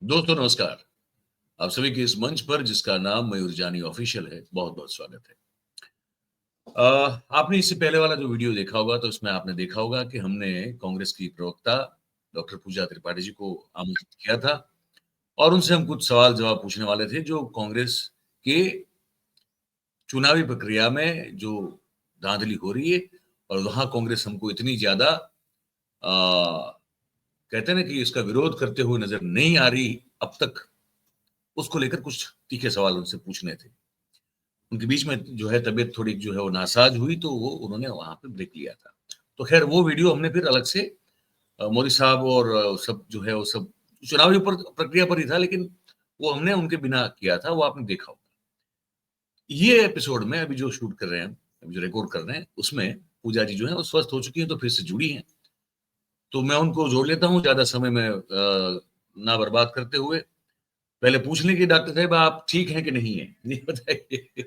दोस्तों नमस्कार। आप सभी के इस मंच पर जिसका नाम मयूर जानी ऑफिशियल है, बहुत-बहुत स्वागत है। आपने इससे पहले वाला जो वीडियो देखा होगा तो उसमें आपने देखा होगा कि हमने कांग्रेस की प्रवक्ता डॉक्टर पूजा त्रिपाठी जी को आमंत्रित किया था और उनसे हम कुछ सवाल-जवाब पूछने वाले थे जो कांग्रेस के चुनावी प्रक्रिया में जो धांधली हो रही है और वहाँ कांग्रेस हमको इतनी ज़्यादा कहते हैं ना कि इसका विरोध करते हुए नज़र नहीं आ रही अब तक, उसको लेकर कुछ तीखे सवाल उनसे पूछने थे। उनके बीच में जो है तबीयत थोड़ी जो है वो नासाज हुई तो वो उन्होंने वहाँ पे ब्रेक लिया था। तो ख़ैर वो वीडियो हमने फिर अलग से मोदी साहब और सब जो है वो सब चुनावी प्रक्रिया पर ही था लेकिन वो हमने उनके बिना किया था, वो आपने देखा होगा। ये एपिसोड में अभी जो शूट कर रहे हैं, अभी जो रिकॉर्ड कर रहे हैं, उसमें पूजा जी जो है वो स्वस्थ हो चुकी हैं तो फिर से जुड़ी हैं। तो मैं उनको जोड़ लेता हूँ ज़्यादा समय में ना बर्बाद करते हुए। पहले पूछ लें कि डॉक्टर साहब आप ठीक हैं कि नहीं हैं? ये बताइए।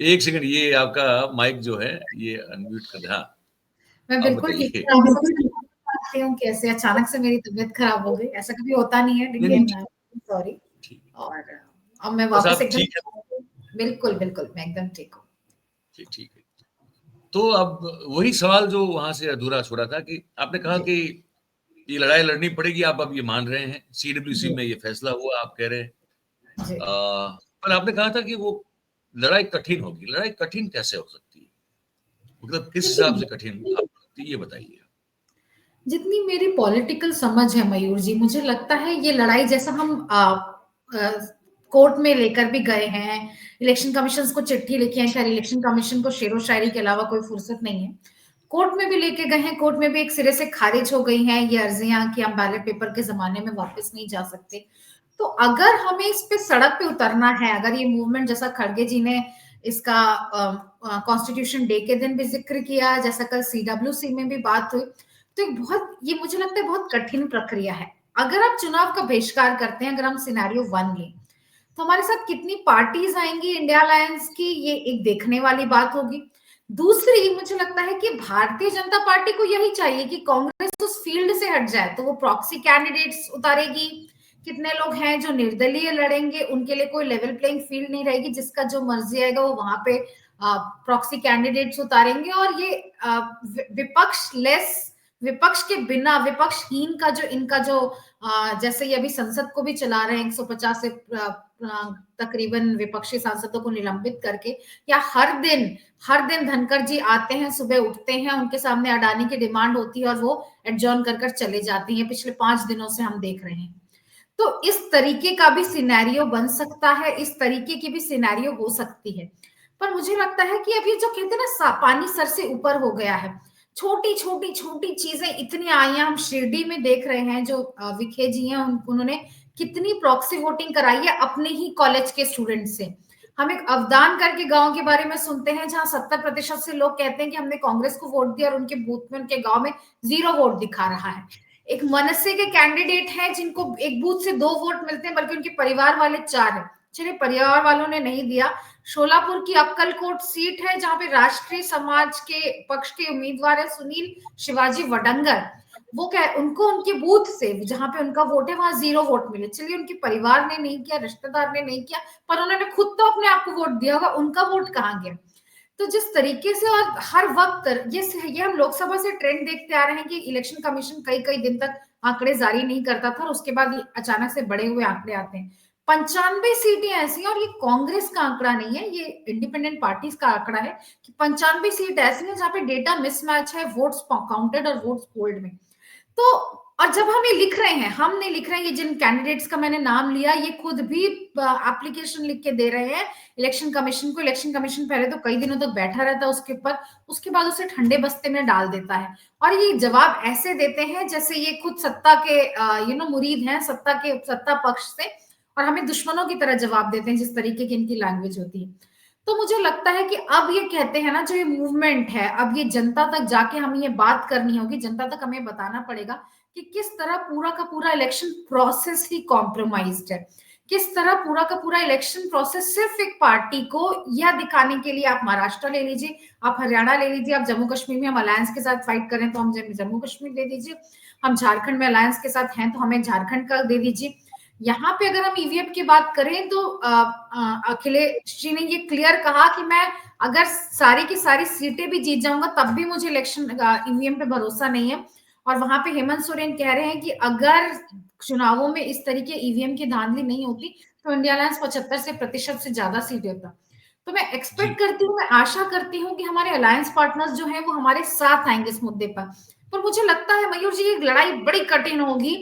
1 सेकंड ये आपका माइक जो है ये अनम्यूट कर हाँ, मैं आप बिल्कुल ठीक बताइए। हूँ। जानती हूँ कैसे अचानक से मेरी तबीयत खराब हो गई। ऐसा कभी होता नहीं है नहीं, नहीं, लेकिन सॉरी ठीक है। और अब मैं बस वापस आप एकदम ठीक हैं। बिल्कुल, बिल्कुल मैं एकदम ठीक हूँ। जी, ठीक है। तो अब वही सवाल जो वहाँ से अधूरा छोड़ा था कि आपने कहा जी, कि ये लड़ाई लड़नी पड़ेगी, आप अब ये मान रहे हैं। सीडब्ल्यूसी जी, में ये फैसला हुआ, आप कह रहे हैं। जी। पर आपने कहा था कि वो लड़ाई कठिन होगी। लड़ाई कठिन कैसे हो सकती है? मतलब किस हिसाब देखिए, से कठिन आपको लगती है, ये बताइए? जितनी मेरी पॉलिटिकल समझ है मयूर जी, मुझे लगता है ये लड़ाई जैसा हम अ, कोर्ट में लेकर भी गए हैं, इलेक्शन कमीशन को चिट्ठी लिखी है, खैर इलेक्शन कमीशन को शेरो शायरी के अलावा कोई फुर्सत नहीं है। कोर्ट में भी लेके गए हैं, कोर्ट में भी एक सिरे से खारिज हो गई हैं ये अर्जियां कि हम बैलेट पेपर के ज़माने में वापस नहीं जा सकते। तो अगर हमें इस पे सड़क पे उतरना है, अगर ये मूवमेंट जैसा खड़गे जी ने इसका कॉन्स्टिट्यूशन डे के दिन भी ज़िक्र किया, जैसा कल सीडब्ल्यूसी में भी बात हुई, तो एक बहुत ये मुझे लगता है बहुत कठिन प्रक्रिया है। अगर आप चुनाव का बहिष्कार करते हैं, अगर हम सिनेरियो 1 लें, तो हमारे साथ कितनी पार्टीज आएंगी इंडिया अलायंस की, ये एक देखने वाली बात होगी। दूसरी मुझे लगता है कि भारतीय जनता पार्टी को यही चाहिए कि कांग्रेस उस फील्ड से हट जाए, तो वो प्रॉक्सी कैंडिडेट्स उतारेगी। कितने लोग हैं जो निर्दलीय लड़ेंगे, उनके लिए कोई लेवल प्लेइंग फील्ड नहीं रहेगी, जिसका जो मर्जी आएगा वो वहां पे प्रॉक्सी कैंडिडेट्स उतारेंगे और ये विपक्ष लेस, विपक्ष के बिना, विपक्षहीन का जो इनका जो जैसे ये अभी संसद को भी चला रहे हैं 150 से तकरीबन विपक्षी सांसदों को निलंबित करके, या हर दिन धनखड़ जी आते हैं, सुबह उठते हैं, उनके सामने अडानी की डिमांड होती है और वो एडजॉर्न कर चले जाते हैं। पिछले 5 दिनों से हम देख रहे हैं। तो इस तरीके का भी सिनेरियो बन सकता है, इस तरीके की भी सिनेरियो हो सकती है। पर मुझे लगता है कि अभी जो कहते हैं ना पानी सर से ऊपर हो गया है, छोटी छोटी छोटी चीजें इतनी आई हैं। हम शिरडी में देख रहे हैं जो विखे जी हैं, उन्होंने कितनी प्रॉक्सी वोटिंग कराई है अपने ही कॉलेज के स्टूडेंट से। हम एक अवदान करके गांव के बारे में सुनते हैं जहां 70% से लोग कहते हैं कि हमने कांग्रेस को वोट दिया और उनके बूथ में, उनके गांव में 0 वोट दिखा रहा है। एक मनसे के कैंडिडेट हैं जिनको एक बूथ से 2 वोट मिलते हैं, बल्कि उनके परिवार वाले 4 है। चलिए परिवार वालों ने नहीं दिया। शोलापुर की अक्कलकोट सीट है जहां पे राष्ट्रीय समाज के पक्ष के उम्मीदवार है सुनील शिवाजी वडंगर। वो क्या उनको उनके बूथ से जहां पे उनका वोट है वहां 0 वोट मिले। चलिए उनके परिवार ने नहीं किया, रिश्तेदार ने नहीं किया, पर उन्होंने खुद तो अपने आप को वोट दिया होगा, उनका वोट कहाँ गया? तो जिस तरीके से और हर वक्त ये हम लोकसभा से ट्रेंड देखते आ रहे हैं कि इलेक्शन कमीशन कई कई दिन तक आंकड़े जारी नहीं करता था और उसके बाद अचानक से बड़े हुए आंकड़े आते हैं। 95 सीटें ऐसी हैं, और ये कांग्रेस का आंकड़ा नहीं है, ये इंडिपेंडेंट पार्टीज का आंकड़ा है कि 95 सीट ऐसी है जहां पे डेटा मिसमैच है, वोट्स काउंटेड और वोट्स पोल्ड में। तो और जब हम ये लिख रहे हैं, हम नहीं लिख रहे हैं, ये जिन कैंडिडेट्स का मैंने नाम लिया ये खुद भी एप्लीकेशन लिख के दे रहे हैं इलेक्शन कमीशन को। इलेक्शन कमीशन पहले तो कई दिनों तक बैठा रहता है उसके ऊपर, उसके बाद उसे ठंडे बस्ते में डाल देता है और ये जवाब ऐसे देते हैं जैसे ये खुद सत्ता के मुरीद हैं, सत्ता पक्ष से, और हमें दुश्मनों की तरह जवाब देते हैं जिस तरीके की इनकी लैंग्वेज होती है। तो मुझे लगता है कि अब ये कहते हैं ना, जो ये मूवमेंट है, अब ये जनता तक जाके हमें ये बात करनी होगी, जनता तक हमें बताना पड़ेगा कि किस तरह पूरा का पूरा इलेक्शन प्रोसेस ही कॉम्प्रोमाइज्ड है। किस तरह पूरा का पूरा इलेक्शन प्रोसेस सिर्फ एक पार्टी को यह दिखाने के लिए, आप महाराष्ट्र ले लीजिए, आप हरियाणा ले लीजिए, आप जम्मू कश्मीर में हम अलायंस के साथ फाइट करें तो हम जम्मू कश्मीर दे दीजिए, हम झारखंड में अलायंस के साथ हैं तो हमें झारखंड का दे दीजिए। यहाँ पे अगर हम ईवीएम की बात करें तो अखिलेश जी ने ये क्लियर कहा कि मैं अगर सारी की सारी सीटें भी जीत जाऊंगा तब भी मुझे इलेक्शन ईवीएम पे भरोसा नहीं है। और वहां पे हेमंत सोरेन कह रहे हैं कि अगर चुनावों में इस तरीके ईवीएम की धांधली नहीं होती तो इंडिया अलायंस 75% से ज्यादा सीट होता। तो मैं एक्सपेक्ट जी करती हूँ, मैं आशा करती हूँ कि हमारे अलायंस पार्टनर्स जो हैं वो हमारे साथ आएंगे इस मुद्दे पर मुझे लगता है मयूर जी ये लड़ाई बड़ी कठिन होगी,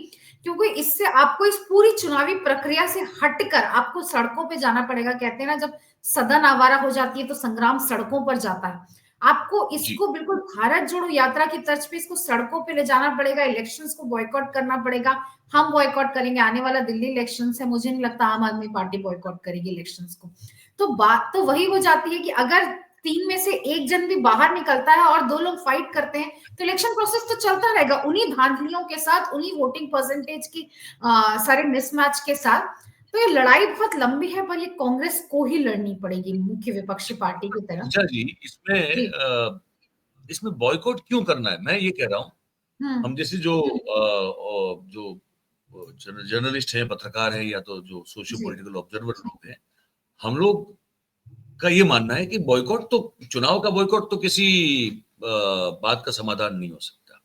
क्योंकि इससे आपको इस पूरी चुनावी प्रक्रिया से हटकर आपको सड़कों पे जाना पड़ेगा। कहते हैं ना, जब सदन आवारा हो जाती है तो संग्राम सड़कों पर जाता है। आपको जी इसको बिल्कुल भारत जोड़ो यात्रा की तर्ज पे इसको सड़कों पे ले जाना पड़ेगा, इलेक्शंस को बॉयकॉट करना पड़ेगा। हम बॉयकॉट करेंगे, आने वाला दिल्ली इलेक्शन है, मुझे नहीं लगता आम आदमी पार्टी बॉयकॉट करेगी इलेक्शंस को। तो बात तो वही हो जाती है कि अगर 3 में से 1 जन भी बाहर निकलता है और 2 लोग फाइट करते हैं तो इलेक्शन प्रोसेस तो चलता रहेगा उन्हीं धांधलियों के साथ, उन्हीं वोटिंग परसेंटेज की सारे मिसमैच के साथ। तो ये लड़ाई बहुत लंबी है, पर ये कांग्रेस को ही लड़नी पड़ेगी मुख्य विपक्षी पार्टी की तरह। पूजा जी, इसमें जी। इसमें बॉयकॉट क्यों करना है, मैं ये कह रहा हूँ। हम्म। हम जैसे जो जर्नलिस्ट हैं, पत्रकार हैं, या तो जो सोशियो जी। पॉलिटिकल ऑब्जर्वर लोग हैं, हम लोग का ये मानना है कि बॉयकॉट तो, चुनाव का बॉयकॉट तो किसी बात का समाधान नहीं हो सकता।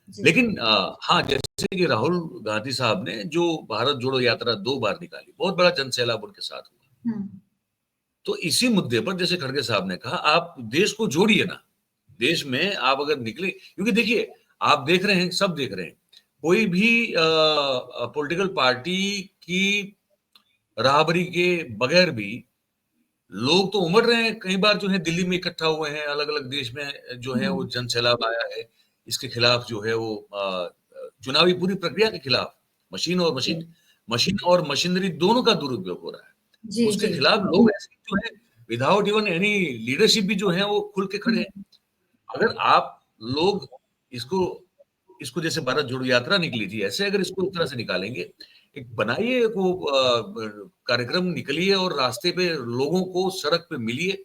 जी। लेकिन हाँ, जैसे कि राहुल गांधी साहब ने जो भारत जोड़ो यात्रा 2 बार निकाली, बहुत बड़ा जनसैलाब उनके साथ हुआ। हम्म। तो इसी मुद्दे पर जैसे खड़गे साहब ने कहा, आप देश को जोड़िए ना। देश में आप अगर निकले, क्योंकि देखिए, आप देख रहे हैं, सब देख रहे हैं, कोई भी पॉलिटिकल पार्टी की राहबरी के बगैर भी लोग तो उमड़ रहे हैं। कई बार जो है दिल्ली में इकट्ठा हुए हैं, अलग अलग देश में जो है वो हम्म। जन सैलाब आया है। इसके खिलाफ जो है वो चुनावी पूरी प्रक्रिया के खिलाफ, जी। मशीन और मशीनरी दोनों का दुरुपयोग हो रहा है। जी। उसके जी। खिलाफ लोग ऐसे जो है, विदाउट इवन एनी लीडरशिप भी जो है वो खुल के खड़े हैं। हम्म। अगर आप लोग इसको इसको जैसे भारत जोड़ो यात्रा निकली थी, ऐसे अगर इसको इस तरह से निकालेंगे, एक बनाइए को कार्यक्रम, निकलिए और रास्ते पे लोगों को सड़क पे मिलिए,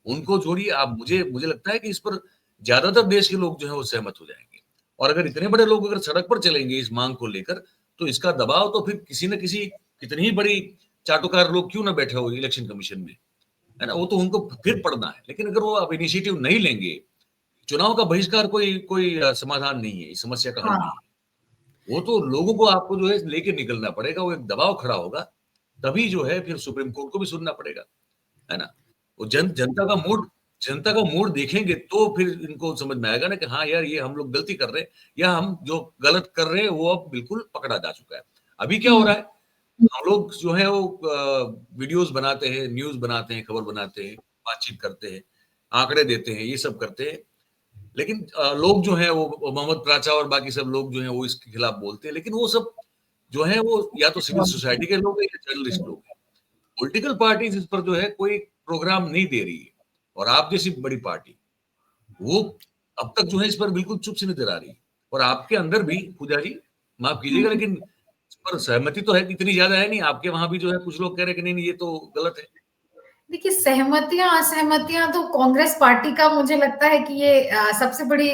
उनको जोड़िए। आप, मुझे मुझे लगता है कि इस पर ज्यादातर देश के लोग जो है वो सहमत हो जाएंगे। और अगर इतने बड़े लोग अगर सड़क पर चलेंगे इस मांग को लेकर, तो इसका दबाव तो फिर किसी न किसी, कितनी ही बड़ी चाटुकार लोग क्यों ना बैठे हो इलेक्शन कमीशन में, है ना, वो तो उनको फिर पड़ना है। लेकिन अगर वो अब इनिशिएटिव नहीं लेंगे, चुनाव का बहिष्कार कोई कोई समाधान नहीं है, इस समस्या का हल नहीं हाँ। है। वो तो लोगों को, आपको जो है लेके निकलना पड़ेगा, वो एक दबाव खड़ा होगा, तभी जो है फिर सुप्रीम कोर्ट को भी सुनना पड़ेगा, है ना। वो जनता का मूड देखेंगे तो फिर इनको समझ में आएगा ना कि हाँ यार, ये हम लोग गलती कर रहे हैं, या हम जो गलत कर रहे हैं वो अब बिल्कुल पकड़ा जा चुका है। अभी क्या हो हम्म। रहा है, हम लोग जो है वो वीडियोस बनाते हैं, न्यूज़ बनाते हैं, खबर बनाते हैं, बातचीत करते हैं, आंकड़े देते हैं, ये सब करते हैं। लेकिन लोग जो हैं वो मोहम्मद प्राचा और बाकी सब लोग जो हैं वो इसके खिलाफ बोलते हैं, लेकिन वो सब जो है वो या तो सिविल सोसाइटी के लोग हैं या जर्नलिस्ट लोग हैं। पॉलिटिकल पार्टीज इस पर जो है कोई प्रोग्राम नहीं दे रही है। और आप जैसी बड़ी पार्टी, वो अब तक जो है इस पर बिल्कुल चुप से नजर आ रही है। और आपके अंदर भी, पूजा जी माफ कीजिएगा, हम्म। लेकिन इस पर सहमति तो है, इतनी ज्यादा है नहीं। आपके वहां भी जो है कुछ लोग कह रहे हैं कि नहीं नहीं, ये तो गलत है। देखिए, सहमतियां असहमतियां तो कांग्रेस पार्टी का मुझे लगता है कि ये सबसे बड़ी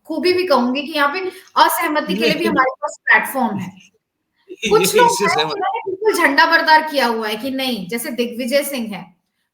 खूबी भी कहूंगी कि यहाँ पे असहमति के ये लिए भी हमारे पास प्लेटफॉर्म है। कुछ ये लोग इससे हैं सहमत। जिन्होंने बिल्कुल झंडा बरदार किया हुआ है कि नहीं, जैसे दिग्विजय सिंह है,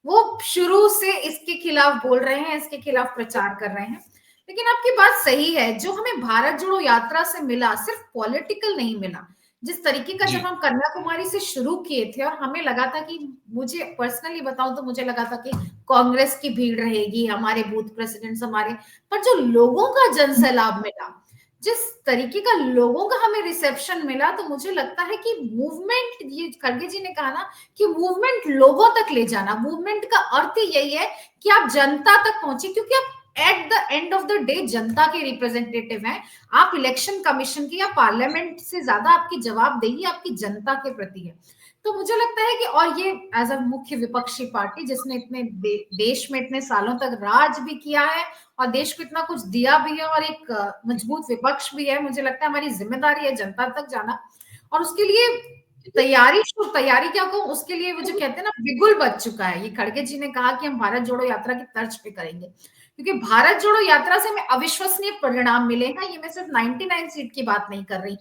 वो शुरू से इसके खिलाफ बोल रहे हैं, इसके खिलाफ प्रचार कर रहे हैं। लेकिन आपकी बात सही है, जो हमें भारत जोड़ो यात्रा से मिला सिर्फ पॉलिटिकल नहीं मिला। जिस तरीके का जब जी हम कन्याकुमारी से शुरू किए थे और हमें लगा था कि, मुझे पर्सनली बताऊं तो मुझे लगा था कि कांग्रेस की भीड़ रहेगी, हमारे बूथ प्रेसिडेंट्स हमारे, पर जो लोगों का जनसैलाब मिला, जिस तरीके का लोगों का हमें रिसेप्शन मिला, तो मुझे लगता है कि मूवमेंट, ये खड़गे जी ने कहा ना कि मूवमेंट लोगों तक ले जाना, मूवमेंट का अर्थ ही यही है कि आप जनता तक पहुंचे, क्योंकि आप at the end of the day जनता के रिप्रेजेंटेटिव हैं। आप इलेक्शन कमीशन की या पार्लियामेंट से ज्यादा आपकी जवाबदेही आपकी जनता के प्रति है। तो मुझे लगता है कि, और ये एज अ मुख्य विपक्षी पार्टी जिसने इतने देश में इतने सालों तक राज भी किया है और देश को इतना कुछ दिया भी है और एक मजबूत विपक्ष भी है, मुझे लगता है हमारी जिम्मेदारी है जनता तक जाना। और उसके लिए तैयारी क्या कहूँ, उसके लिए वो जो कहते हैं ना, बिगुल बज चुका है। ये खड़गे जी ने कहा कि हम भारत जोड़ो यात्रा की तर्ज पे करेंगे, क्योंकि भारत जोड़ो यात्रा से हमें अविश्वसनीय परिणाम मिले हैं। ये मैं सिर्फ 99 सीट की बात नहीं कर रही,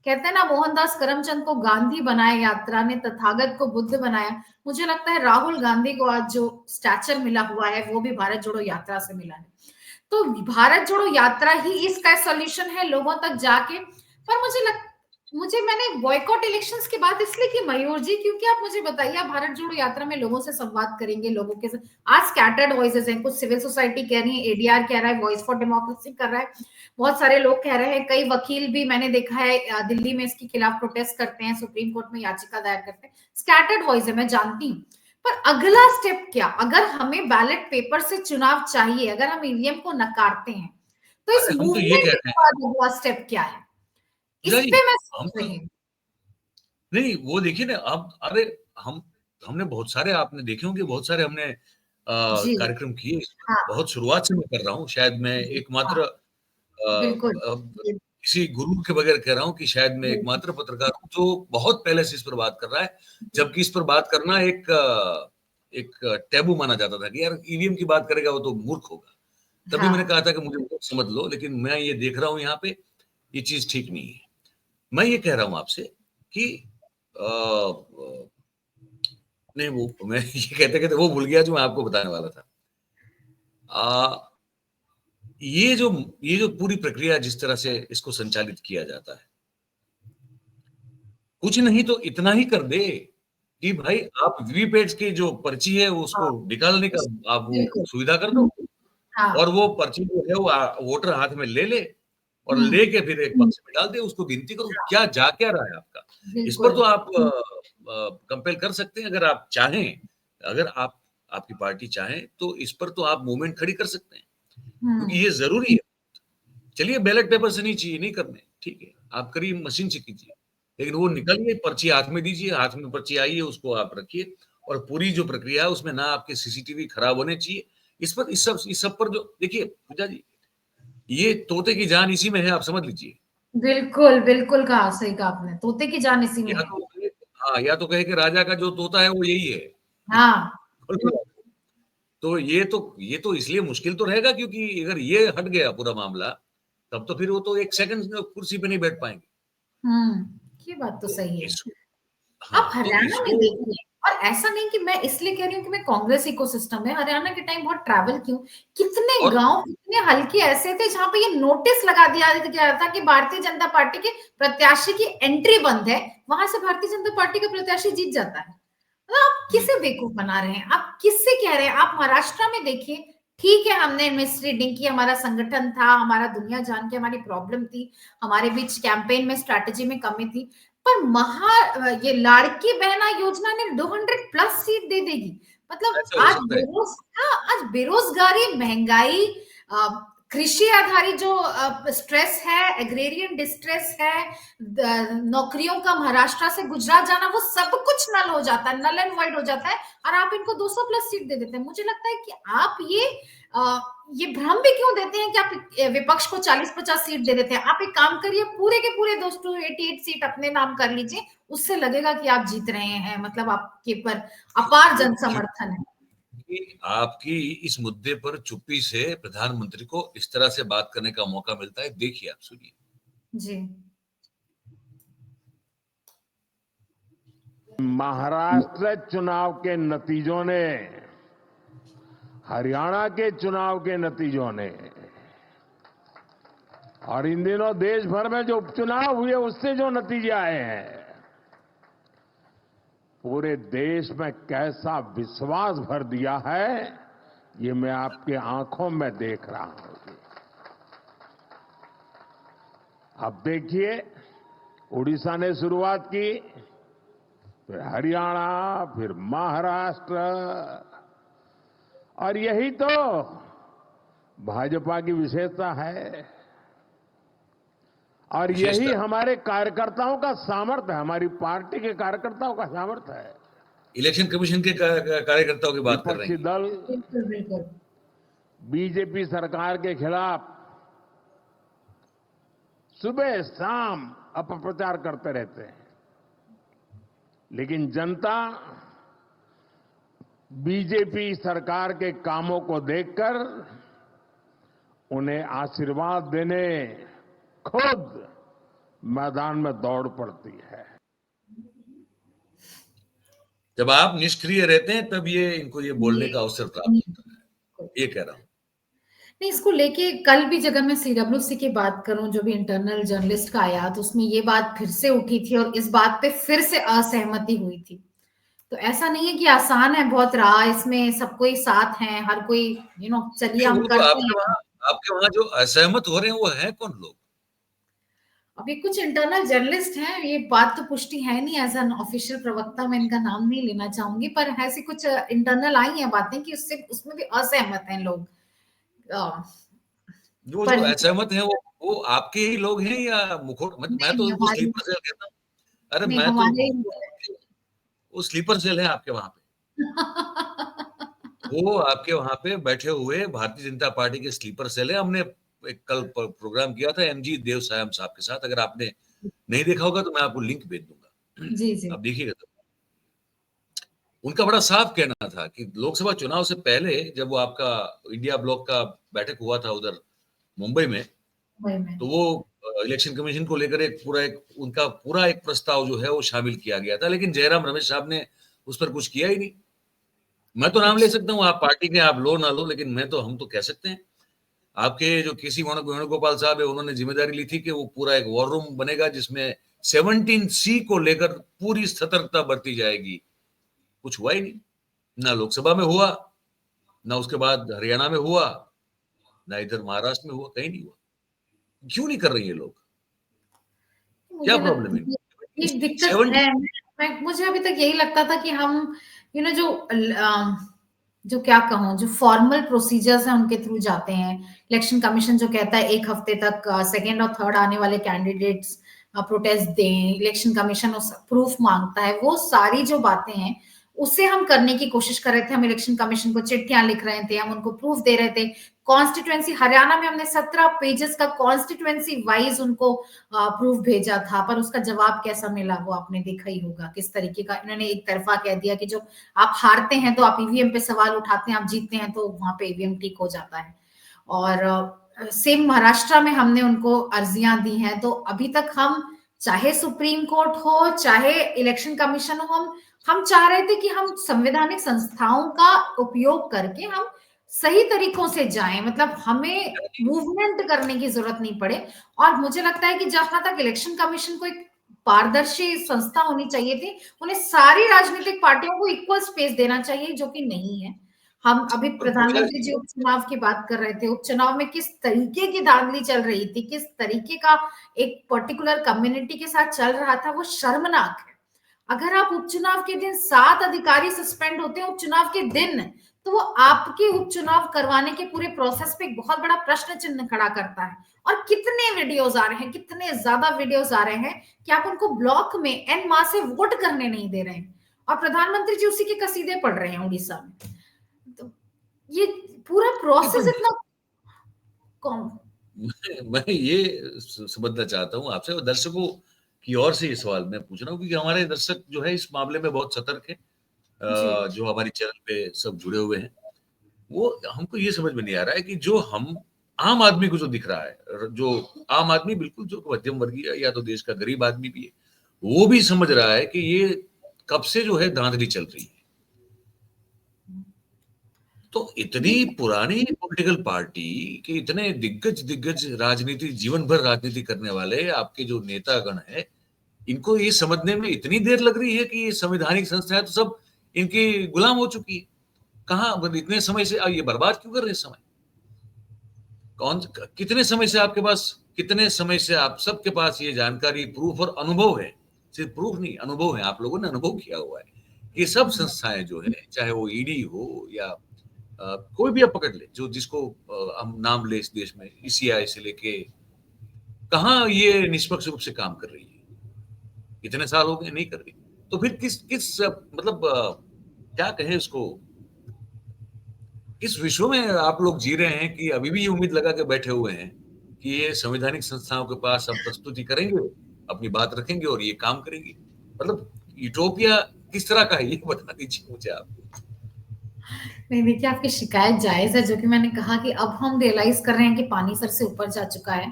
कहते हैं ना, मोहनदास करमचंद को गांधी बनाया यात्रा ने, तथागत को बुद्ध बनाया। मुझे लगता है राहुल गांधी को आज जो स्टैचर मिला हुआ है वो भी भारत जोड़ो यात्रा से मिला है। तो भारत जोड़ो यात्रा ही इसका सॉल्यूशन है लोगों तक जाके। पर मैंने बॉयकॉट इलेक्शंस की बात इसलिए की मयूर जी, क्योंकि आप मुझे बताइए, आप भारत जोड़ो यात्रा में लोगों से संवाद करेंगे, लोगों के साथ आज स्कैटर्ड वॉइसेस हैं, कुछ सिविल सोसाइटी कह रही है, एडीआर कह रहा है, वॉइस फॉर डेमोक्रेसी कर रहा है, बहुत सारे लोग कह रहे हैं, कई वकील भी मैंने देखा है दिल्ली में इसके खिलाफ प्रोटेस्ट करते हैं, सुप्रीम कोर्ट में याचिका दायर करते हैं। स्कैटर्ड वॉइस है, मैं जानती हूँ। पर अगला स्टेप क्या? अगर हमें बैलेट पेपर से चुनाव चाहिए, अगर हम ईवीएम को नकारते हैं, तो इस अरे हम तो ये मूवमेंट कह के रहे हैं बाद अगला स्टेप क्या है? इस पूजा जी, पे मैं हम सोच तो रही हूँ। नहीं, वो देखिए ना, अब अरे हम हमने बहुत सारे, आपने देखे होंगे, बहुत सारे हमने जी, कार्यक्रम किए। हाँ, बहुत शुरुआत से मैं कर रहा हूँ, शायद मैं जी, हाँ, एकमात्र बिल्कुल, किसी गुरु के बगैर कह रहा हूँ कि शायद मैं बिल्कुल, एकमात्र पत्रकार हूँ जो बहुत पहले से इस पर बात कर रहा है, जबकि इस पर बात करना एक टैबू माना जाता था कि यार ईवीएम की बात करेगा वो तो मूर्ख होगा। तभी मैंने हाँ, कहा था कि मुझे समझ लो, लेकिन मैं ये देख रहा हूँ यहाँ पे ये चीज ठीक नहीं है। मैं ये कह रहा हूँ आपसे कि नहीं, वो मैं ये कहते कहते वो भूल गया जो मैं आपको बताने वाला था। आ, ये जो ये जो पूरी प्रक्रिया जिस तरह से इसको संचालित किया जाता है, कुछ नहीं तो इतना ही कर दे कि भाई आप वीवीपैट की जो पर्ची है उसको हाँ, निकालने का आप वो बिल्कुल, सुविधा कर दो, और हाँ, वो पर्ची जो है वो वोटर हाथ में ले ले, और हुँ, लेके फिर एक बक्स में डाल दे, उसको गिनती करो, हाँ, क्या जा क्या रहा है आपका। इस पर बिल्कुल, तो आप कंपेल कर सकते हैं, अगर आप चाहें, अगर आप आपकी पार्टी चाहे तो इस पर तो आप मूवमेंट खड़ी कर सकते हैं, क्योंकि हुँ, ये जरूरी है। चलिए बैलेट पेपर से नहीं चाहिए, नहीं करने, ठीक है, आप करिए मशीन से कीजिए, लेकिन वो निकलिए, पर्ची हाथ में दीजिए, हाथ में पर्ची आई है उसको आप रखिए, और पूरी जो प्रक्रिया है उसमें ना आपके सीसीटीवी खराब होने चाहिए। इस सब पर जो देखिए पूजा जी, ये तोते की जान इसी में है, आप समझ लीजिए। बिल्कुल, बिल्कुल कहा, सही कहा आपने, तोते की जान इसी में या है। तो हाँ, या तो कहे कि राजा का जो तोता है वो यही है। हाँ, तो ये तो इसलिए मुश्किल तो रहेगा, क्योंकि अगर ये हट गया पूरा मामला, तब तो फिर वो तो एक सेकंड कुर्सी पे नहीं बैठ पाएंगे। ये बात तो तो सही है। इस आप हाँ, तो हरियाणा में इसको देखिए, और ऐसा नहीं कि मैं इसलिए कह रही हूँ कि मैं कांग्रेस इकोसिस्टम में हरियाणा के टाइम बहुत ट्रैवल की हूँ। कितने और गाँव, कितने हलके ऐसे थे जहाँ पे ये नोटिस लगा दिया गया था कि भारतीय जनता पार्टी के प्रत्याशी की एंट्री बंद है, वहां से भारतीय जनता पार्टी का प्रत्याशी जीत जाता है। मतलब आप हम्म, किसे बेवकूफ बना रहे हैं? आप किससे कह रहे हैं? आप महाराष्ट्र में देखिए, ठीक है, हमने मिसरीडिंग की, हमारा संगठन था, हमारा दुनिया जान के हमारी प्रॉब्लम थी, हमारे बीच कैंपेन में स्ट्रैटेजी में कमी थी, पर ये लाड़की बहना योजना ने 200 प्लस सीट दे देगी। मतलब ऐसा हो आज सकता है। हाँ, आज बेरोजगारी, महंगाई, अ, कृषि आधारित जो स्ट्रेस है, एग्रेरियन डिस्ट्रेस है, नौकरियों का महाराष्ट्र से गुजरात जाना, वो सब कुछ नल हो जाता है, नल एंड वाइड हो जाता है, और आप इनको 200 प्लस सीट दे देते हैं। मुझे लगता है कि आप ये भ्रम भी क्यों देते हैं कि आप विपक्ष को 40-50 सीट दे देते हैं? आप एक काम करिए, पूरे के पूरे 288 सीट अपने नाम कर लीजिए, उससे लगेगा कि आप जीत रहे हैं, मतलब आपके पर अपार जन समर्थन है। क्योंकि आपकी इस मुद्दे पर चुप्पी से प्रधानमंत्री को इस तरह से बात करने का मौका मिलता है, देखिए आप सुनिए। जी, महाराष्ट्र चुनाव के नतीजों ने, हरियाणा के चुनाव के नतीजों ने, और इन दिनों देश भर में जो उपचुनाव हुए उससे जो नतीजे आए हैं, पूरे देश में कैसा विश्वास भर दिया है, ये मैं आपके आंखों में देख रहा हूं। अब देखिए, उड़ीसा ने शुरुआत की, फिर हरियाणा, फिर महाराष्ट्र, और यही तो भाजपा की विशेषता है, और यही विशेषता हमारे कार्यकर्ताओं का सामर्थ्य है, हमारी पार्टी के कार्यकर्ताओं का सामर्थ्य है। इलेक्शन कमीशन के कार्यकर्ताओं की बात कर रहे विपक्षी हैं। दल बिल्कुल, बिल्कुल। बीजेपी सरकार के खिलाफ सुबह शाम अपप्रचार करते रहते हैं, लेकिन जनता बीजेपी सरकार के कामों को देखकर उन्हें आशीर्वाद देने खुद मैदान में दौड़ पड़ती है। जब आप निष्क्रिय रहते हैं तब ये इनको ये बोलने का अवसर प्राप्त होता है, ये कह रहा हूं। नहीं, इसको लेके कल भी जगह मैं सीडब्ल्यूसी की बात करूं, जो भी इंटरनल जर्नलिस्ट का आया, तो उसमें ये बात फिर से उठी थी और इस बात पे फिर से असहमति हुई थी। तो ऐसा नहीं है कि आसान है बहुत रहा, इसमें सब कोई साथ है, हर कोई चलिए हम वो तो करते हैं। आपके वहां जो असहमत हो रहे हैं वो है कौन लोग? अभी कुछ इंटरनल जर्नलिस्ट हैं, ये बात तो पुष्टि है नहीं, एज एन ऑफिशियल प्रवक्ता मैं इनका नाम नहीं लेना चाहूंगी, पर ऐसी कुछ इंटरनल आई हैं बातें कि उससे उसमें भी असहमत हैं लोग। जो पर असहमत हैं वो आपके ही लोग हैं या मुखोट? मैं नहीं तो नहीं उनको हमारी स्लीपर सेल कहता हूँ। अरे नहीं मैं तो हमारे वो स्लीपर सेल है आपके वहां पे। वो आपके वहां पे बैठे हुए भारतीय जनता पार्टी के स्लीपर सेल है। हमने एक कल प्रोग्राम किया था एमजी देव सायम साहब के साथ। अगर आपने नहीं देखा होगा तो मैं आपको लिंक भेज दूंगा, जी जी आप देखिएगा। तो उनका बड़ा साफ कहना था कि लोकसभा चुनाव से पहले जब वो आपका इंडिया ब्लॉक का बैठक हुआ था उधर मुंबई में, वही में तो वो इलेक्शन कमीशन को लेकर उनका पूरा एक प्रस्ताव जो है वो शामिल किया गया था, लेकिन जयराम रमेश साहब ने उस पर कुछ किया ही नहीं। मैं तो नाम ले सकता हूँ, आप पार्टी के आप लो ना लो, लेकिन हम तो कह सकते हैं। आपके जो केसी वेणुगोपाल साहब है, उन्होंने जिम्मेदारी ली थी कि वो पूरा एक वॉर रूम बनेगा जिसमें 17C को लेकर पूरी सतर्कता बरती जाएगी। कुछ हुआ ही नहीं, ना लोकसभा में हुआ, ना उसके बाद हरियाणा में हुआ, ना इधर महाराष्ट्र में हुआ, कहीं नहीं हुआ। क्यों नहीं कर रहे ये लोग? क्या मुझे प्रॉब्लम है? ये दिक्कत 70 है। मुझे अभी तक यही लगता था कि हम जो क्या कहूँ, जो फॉर्मल प्रोसीजर्स हैं उनके थ्रू जाते हैं। इलेक्शन कमीशन जो कहता है 1 हफ्ते तक सेकंड और थर्ड आने वाले कैंडिडेट्स प्रोटेस्ट दें, इलेक्शन कमीशन उस प्रूफ मांगता है, वो सारी जो बातें हैं उसे हम करने की कोशिश कर रहे थे। हम इलेक्शन कमीशन को चिट्ठियां लिख रहे थे, हम उनको प्रूफ दे रहे थे। कॉन्स्टिट्यूएंसी हरियाणा में हमने 17 पेजेस का कॉन्स्टिट्यूएंसी वाइज उनको प्रूफ भेजा था, पर उसका जवाब कैसा मिला वो आपने देखा ही होगा। किस तरीके का इन्होंने एक तरफा कह दिया कि जो आप हारते हैं तो आप ईवीएम पे सवाल उठाते हैं, आप जीतते हैं तो वहां पे ईवीएम ठीक हो जाता है। और सेम महाराष्ट्र में हमने उनको अर्जियां दी हैं। तो अभी तक हम, चाहे सुप्रीम कोर्ट हो चाहे इलेक्शन कमीशन हो, हम चाह रहे थे कि हम संवैधानिक संस्थाओं का उपयोग करके हम सही तरीकों से जाएं, मतलब हमें मूवमेंट करने की जरूरत नहीं पड़े। और मुझे लगता है कि जहां तक इलेक्शन कमीशन को एक पारदर्शी संस्था होनी चाहिए थी, उन्हें सारी राजनीतिक पार्टियों को इक्वल स्पेस देना चाहिए, जो कि नहीं है। हम अभी मुझे प्रधानमंत्री जी उपचुनाव की बात कर रहे थे, उपचुनाव में किस तरीके की धांधली चल रही थी, किस तरीके का एक पर्टिकुलर कम्युनिटी के साथ चल रहा था, वो शर्मनाक है। अगर आप उपचुनाव के दिन 7 अधिकारी सस्पेंड होते हैं उपचुनाव के दिन, तो वो आपके उपचुनाव करवाने के पूरे प्रोसेस पे एक बहुत बड़ा प्रश्न चिन्ह खड़ा करता है। और कितने वीडियोस आ रहे हैं, कितने ज्यादा वीडियोस आ रहे हैं कि आप उनको ब्लॉक में एन माह से वोट करने नहीं दे रहे हैं, और प्रधानमंत्री जी उसी के कसीदे पढ़ रहे हैं उड़ीसा में। तो ये पूरा प्रोसेस बिल्कुल। इतना कौन मैं ये समझना चाहता हूँ आपसे, और दर्शकों की ओर से ये सवाल मैं पूछ रहा हूँ, क्योंकि हमारे दर्शक जो है इस मामले में बहुत सतर्क है, जी जो हमारी चैनल पे सब जुड़े हुए हैं। वो हमको ये समझ में नहीं आ रहा है कि जो हम आम आदमी को जो दिख रहा है, जो आम आदमी बिल्कुल जो मध्यम वर्गीय या तो देश का गरीब आदमी भी है, वो भी समझ रहा है कि ये कब से जो है धांधली चल रही है। तो इतनी नहीं, पुरानी पॉलिटिकल पार्टी के इतने दिग्गज दिग्गज राजनीति, जीवन भर राजनीति करने वाले आपके जो नेतागण है, इनको ये समझने में इतनी देर लग रही है कि ये संवैधानिक संस्था है तो सब इनकी गुलाम हो चुकी है। कहाँ इतने समय से ये बर्बाद क्यों कर रहे हैं समय? कितने समय से आपके पास, कितने समय से आप सबके पास ये जानकारी, प्रूफ और अनुभव है, सिर्फ प्रूफ नहीं अनुभव है, आप लोगों ने अनुभव किया हुआ है कि सब संस्थाएं जो है, चाहे वो ईडी हो या कोई भी आप पकड़ ले, जो जिसको हम नाम ले इस देश में, ईसीआई से लेके, कहाँ ये निष्पक्ष रूप से काम कर रही है? इतने साल हो गए नहीं कर रही। तो फिर किस किस मतलब क्या कहें उसको, किस विश्व में आप लोग जी रहे हैं कि अभी भी ये उम्मीद लगा के बैठे हुए हैं कि ये संवैधानिक संस्थाओं के पास हम प्रस्तुति करेंगे, अपनी बात रखेंगे और ये काम करेंगे? मतलब यूटोपिया किस तरह का है ये बता दीजिए मुझे आप। नहीं, देखिए आपकी शिकायत जायज है, जो कि मैंने कहा कि अब हम रियलाइज कर रहे हैं कि पानी सर से ऊपर जा चुका है।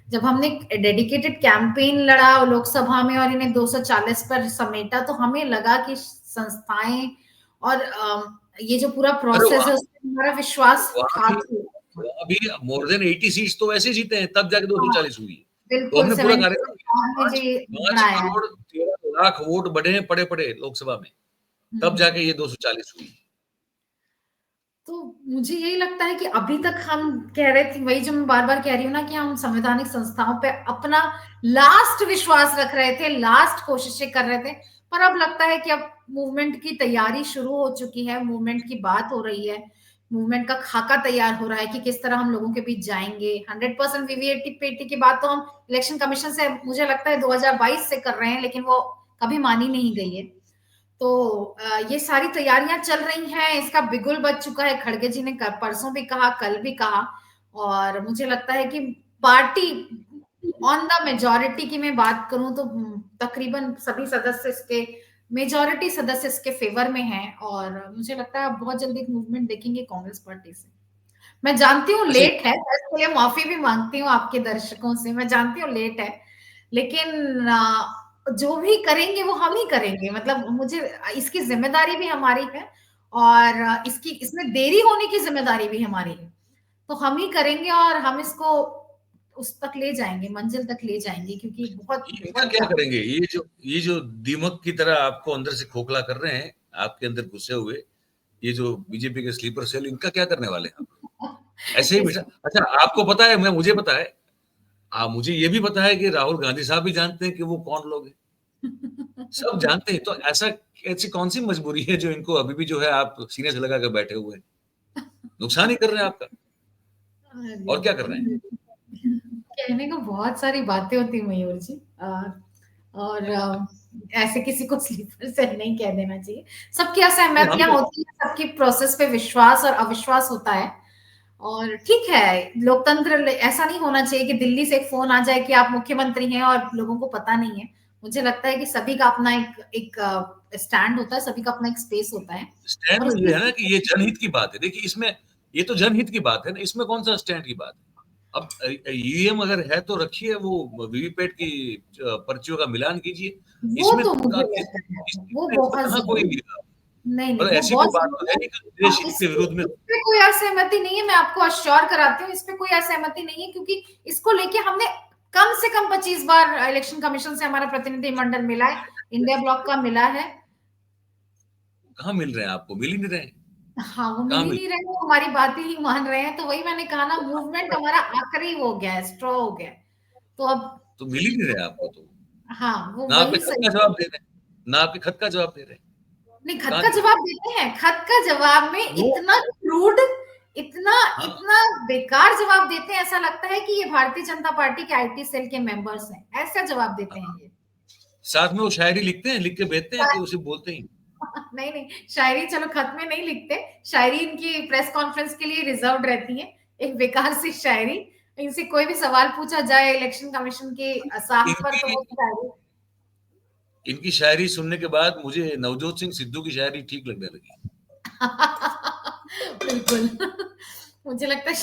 जब हमने डेडिकेटेड कैंपेन लड़ा लोकसभा में और इन्हें 240 पर समेटा, तो हमें लगा कि संस्थाएं और ये जो पूरा अरे प्रोसेस है उसमें हमारा विश्वास था। वहाँ भी मोर देन 80 सीट्स तो वैसे जीते हैं, तब जाके 240 हुई है। तो बिल्कुल हमने पूरा कार्यक्रम किया, 5 बढ़ाया है। करोड़ 13 लाख वोट बढ़े पड़े पड़े लोकसभा में, तब जाके ये 240 हुई। तो मुझे यही लगता है कि अभी तक हम कह रहे थे, वही जो मैं बार बार कह रही हूँ ना, कि हम संवैधानिक संस्थाओं पे अपना लास्ट विश्वास रख रहे थे, लास्ट कोशिशें कर रहे थे, पर अब लगता है कि अब मूवमेंट की तैयारी शुरू हो चुकी है, मूवमेंट की बात हो रही है, मूवमेंट का खाका तैयार हो रहा है कि किस तरह हम लोगों के बीच जाएंगे। 100% वीवीपैट की बात तो हम इलेक्शन कमीशन से मुझे लगता है 2022 से कर रहे हैं, लेकिन वो कभी मानी नहीं गई है। तो ये सारी तैयारियां चल रही हैं, इसका बिगुल बज चुका है। खड़गे जी ने परसों भी कहा, कल भी कहा, और मुझे लगता है कि पार्टी ऑन द मेजॉरिटी की मैं बात करूं तो तकरीबन सभी सदस्य इसके, मेजॉरिटी सदस्य इसके फेवर में हैं, और मुझे लगता है आप बहुत जल्दी एक मूवमेंट देखेंगे कांग्रेस पार्टी से। मैं जानती हूँ लेट है, इसके लिए माफी भी मांगती हूँ आपके दर्शकों से, मैं जानती हूँ लेट है, लेकिन जो भी करेंगे वो हम ही करेंगे। मतलब मुझे इसकी जिम्मेदारी भी हमारी है, और इसकी इसमें देरी होने की जिम्मेदारी भी हमारी है, तो हम ही करेंगे और हम इसको उस तक ले जाएंगे, मंजिल तक ले जाएंगे, क्योंकि बहुत इनका क्या करेंगे? ये जो दीमक की तरह आपको अंदर से खोखला कर रहे हैं, आपके अंदर घुसे हुए ये जो बीजेपी के स्लीपर सेल, इनका क्या करने वाले हैं आप? ऐसे ही बेटा। अच्छा, आपको पता है, मुझे पता है, मुझे ये भी पता है कि राहुल गांधी साहब भी जानते हैं कि वो कौन लोग हैं। सब जानते हैं, तो ऐसी कौन सी मजबूरी है जो इनको अभी भी जो है आप सीने से लगा कर बैठे हुए हैं? नुकसान ही कर रहे हैं आपका, और क्या कर रहे हैं? कहने को बहुत सारी बातें होती मयूर जी, और ऐसे किसी को स्लीपर सेल नहीं कह देना चाहिए। सबकी असहमतियां होती हैं, सबकी प्रोसेस पे विश्वास और अविश्वास होता है, और ठीक है, लोकतंत्र ऐसा नहीं होना चाहिए कि दिल्ली से एक फोन आ जाए कि आप मुख्यमंत्री हैं और लोगों को पता नहीं है। मुझे लगता है कि सभी का अपना एक स्टैंड होता है, सभी का अपना एक स्पेस होता है। स्टैंड ये है ना कि ये जनहित की बात है। देखिए, इसमें ये तो जनहित की बात है ना, इसमें कौन सा स्टैंड की बात है? अब ईवीएम अगर है तो रखिए, वो वीवीपैट की पर्चियों का मिलान कीजिए। वो इसमें तो मुझे लगता है वो बहुत कहाँ कोई नहीं, और वो ऐसी कोई बहुत बात तो है नहीं कि देश हित के विरुद्ध में। इस पे कोई असहमति नहीं है, मैं आपको अश्योर कराती हूँ, इस पे कोई असहमति नहीं है, क्योंकि इसको लेके हमने कम से कम 25 बार इलेक्शन कमीशन से हमारा प्रतिनिधि मंडल मिला है, इंडिया ब्लॉक का मिला है। कहाँ मिल रहे हैं आपको? मिल ही नहीं रहे हैं। हाँ, वो मिल ही नहीं रहे, वो हमारी बातें ही मान रहे हैं, तो वही मैंने कहा ना, मूवमेंट हमारा आखिरी हो गया है, स्ट्रॉ हो गया, तो अब तो मिल ही नहीं रहे आपको। तो हाँ, वो ना आपके वही खत सही का जवाब दे रहे हैं, ना आपके खत का जवाब दे रहे हैं। नहीं, खत का जवाब देते हैं, खत का जवाब में इतना क्रूड, इतना इतना बेकार जवाब देते हैं, ऐसा लगता है कि ये भारतीय जनता पार्टी के आईटी सेल के मेंबर्स हैं, ऐसा जवाब देते हैं ये। साथ में वो शायरी लिखते हैं, लिख के भेजते हैं कि उसे बोलते ही। नहीं, शायरी चलो खत में नहीं लिखते, शायरी इनकी प्रेस कॉन्फ्रेंस के लिए रिजर्व रहती है, एक बेकार सी शायरी। इनसे कोई भी सवाल पूछा जाए इलेक्शन कमीशन के साख पर, तो वो शायरी, इनकी शायरी सुनने के बाद मुझे नवजोत सिंह सिद्धू की शायरी ठीक लगने लगी। बिल्कुल। मुझे लगता है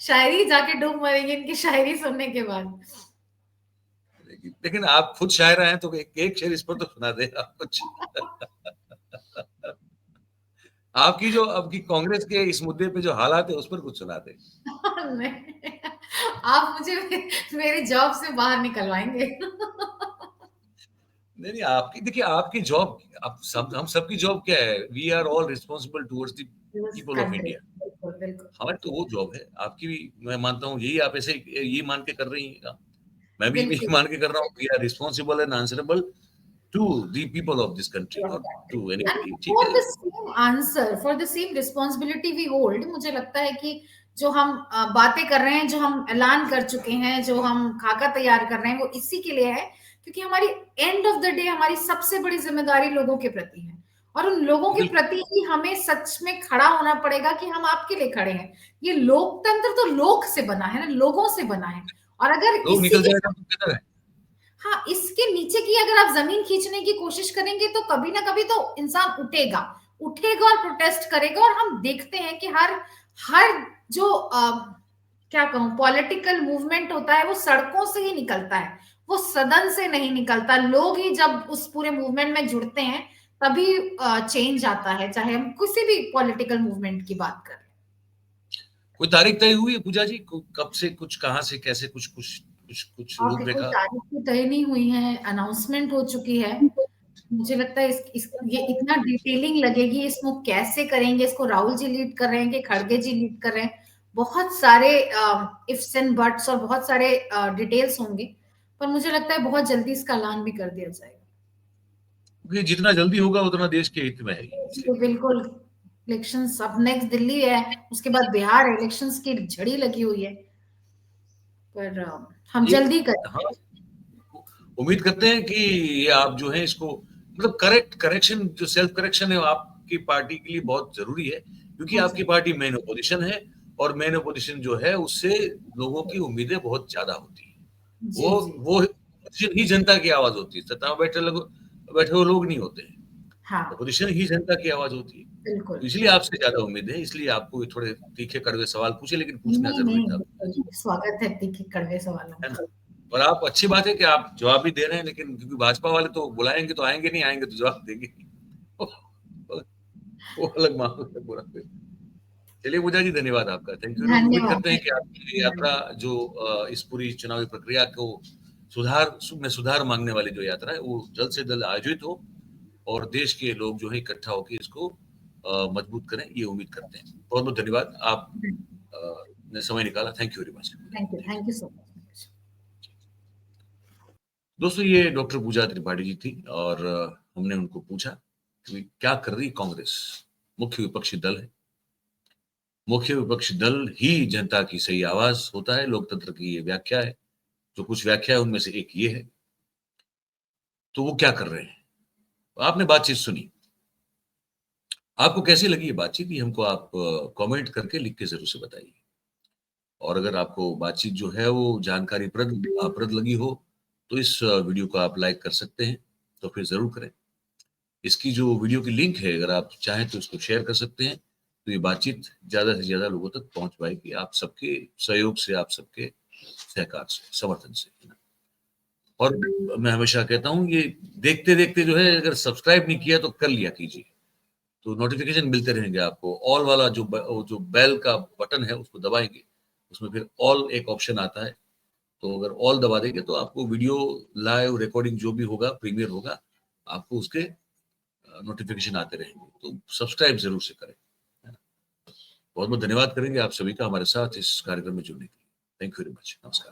शायरी जाके डूब मरेगी इनकी शायरी सुनने के बाद। लेकिन आप खुद शायर हैं, तो एक शेर इस पर तो सुना दे आप कुछ। आपकी जो आपकी कांग्रेस के इस मुद्दे पे जो हालात है, उस पर कुछ सुना दे। आप मुझे मेरी जॉब से बाहर निकलवाएंगे। नहीं, आपकी देखिए, आपकी जॉब, हम सबकी जॉब क्या है? We are all responsible towards the people of India. हमारी तो वो जॉब है। आपकी भी मैं मानता हूँ यही, आप ऐसे ये मान के कर रही हैं। मैं भी यही मान के कर रहा हूँ, we are responsible and answerable to the people of this country, not to anybody. ठीक है, for the same answer, for the same responsibility we hold, मुझे लगता है कि जो हम बातें कर रहे हैं, जो हम ऐलान कर चुके हैं, जो हम खाका तैयार कर रहे हैं, वो इसी के लिए है, क्योंकि हमारी एंड ऑफ द डे हमारी सबसे बड़ी जिम्मेदारी लोगों के प्रति है, और उन लोगों के प्रति ही हमें सच में खड़ा होना पड़ेगा कि हम आपके लिए खड़े हैं। ये लोकतंत्र तो लोक से बना है ना, लोगों से बना है, और अगर लोग निकल जाएगा तो किधर है? हाँ, इसके नीचे की अगर आप जमीन खींचने की कोशिश करेंगे, तो कभी ना कभी तो इंसान उठेगा और प्रोटेस्ट करेगा, और हम देखते हैं कि हर हर जो क्या कहूँ, पॉलिटिकल मूवमेंट होता है वो सड़कों से ही निकलता है, वो सदन से नहीं निकलता। लोग ही जब उस पूरे मूवमेंट में जुड़ते हैं तभी चेंज आता है, चाहे हम किसी भी पॉलिटिकल मूवमेंट की बात करें। कोई तारीख तय हुई है पूजा जी? कब से, कुछ कहाँ से, कैसे, कुछ कुछ कुछ कुछ और कोई रूपरेखा? तारीख तो तय नहीं हुई है, अनाउंसमेंट हो चुकी है। मुझे लगता है ये इतना डिटेलिंग लगेगी, इसको कैसे करेंगे, इसको राहुल जी लीड कर रहे हैं कि खड़गे जी लीड कर रहे हैं, बहुत सारे इफ्स एंड बट्स और बहुत सारे डिटेल्स होंगे, पर मुझे लगता है बहुत जल्दी इसका ऐलान भी कर दिया जाएगा। क्योंकि जितना जल्दी होगा उतना देश के हित में है तो इसलिए। बिल्कुल, इलेक्शंस अब नेक्स्ट दिल्ली है, उसके बाद बिहार है, इलेक्शंस की झड़ी लगी हुई है, पर हम एक, जल्दी करें। हाँ, उम्मीद करते हैं कि ये आप जो है इसको, मतलब करेक्शन, जो सेल्फ करेक्शन है, आपकी पार्टी के लिए बहुत जरूरी है, क्योंकि हाँ आपकी जी, पार्टी मेन ओपोजिशन है, और मेन ओपोजिशन जो है उससे लोगों की उम्मीदें बहुत ज्यादा होती है। जी वो जी, वो opposition ही जनता की आवाज होती है, सत्ता में बैठे हुए लोग नहीं होते हैं। हाँ ओपोजिशन ही जनता की आवाज होती है। बिल्कुल। तो इसलिए आपसे ज्यादा उम्मीद है, इसलिए आपको ये थोड़े तीखे कड़वे सवाल पूछे, लेकिन पूछना नहीं जरूरी नहीं, था, बिल्कुल स्वागत है तीखे कड़वे सवालों है का। ना? और आप, अच्छी बात है कि आप जवाब भी दे रहे हैं, लेकिन क्योंकि भाजपा वाले तो बुलाएंगे तो आएंगे, नहीं आएंगे तो जवाब देंगे नहीं। वो अलग मामला है पूरा। चलिए पूजा जी, धन्यवाद आपका, थैंक यू। उम्मीद धन्यवाद। करते हैं कि आपकी ये यात्रा जो इस पूरी चुनावी प्रक्रिया को सुधार मांगने वाली जो यात्रा है, वो जल्द से जल्द आयोजित हो, और देश के लोग जो है इकट्ठा होकर इसको मजबूत करें, ये उम्मीद करते हैं। बहुत बहुत धन्यवाद, आप ने समय निकाला, thank you very much. Thank you so much. दोस्तों, ये डॉक्टर पूजा त्रिपाठी जी थी, और हमने उनको पूछा कि क्या कर रही कांग्रेस, मुख्य विपक्षी दल है। मुख्य विपक्षी दल ही जनता की सही आवाज होता है, लोकतंत्र की ये व्याख्या है। जो कुछ व्याख्या है उनमें से एक ये है। तो वो क्या कर रहे हैं? आपने बातचीत सुनी, आपको कैसी लगी ये बातचीत, ये हमको आप कमेंट करके लिख के जरूर से बताइए। और अगर आपको बातचीत जो है वो जानकारी प्रद लगी हो, तो इस वीडियो को आप लाइक कर सकते हैं, तो फिर जरूर करें। इसकी जो वीडियो की लिंक है, अगर आप चाहें तो इसको शेयर कर सकते हैं, तो ये बातचीत ज्यादा से ज्यादा लोगों तक पहुंच पाएगी, आप सबके सहयोग से, आप सबके सहकार से, समर्थन से, है ना? और मैं हमेशा कहता हूँ, ये देखते देखते जो है, अगर सब्सक्राइब नहीं किया तो कर लिया कीजिए, तो नोटिफिकेशन मिलते रहेंगे आपको। ऑल वाला जो बेल का बटन है उसको दबाएंगे, उसमें फिर ऑल एक ऑप्शन आता है, तो अगर ऑल दबा देंगे तो आपको वीडियो लाइव रिकॉर्डिंग जो भी होगा, प्रीमियर होगा, आपको उसके नोटिफिकेशन आते रहेंगे। तो सब्सक्राइब जरूर से करें। बहुत बहुत धन्यवाद करेंगे आप सभी का हमारे साथ इस कार्यक्रम में जुड़ने के लिए। Thank you very much. नमस्कार।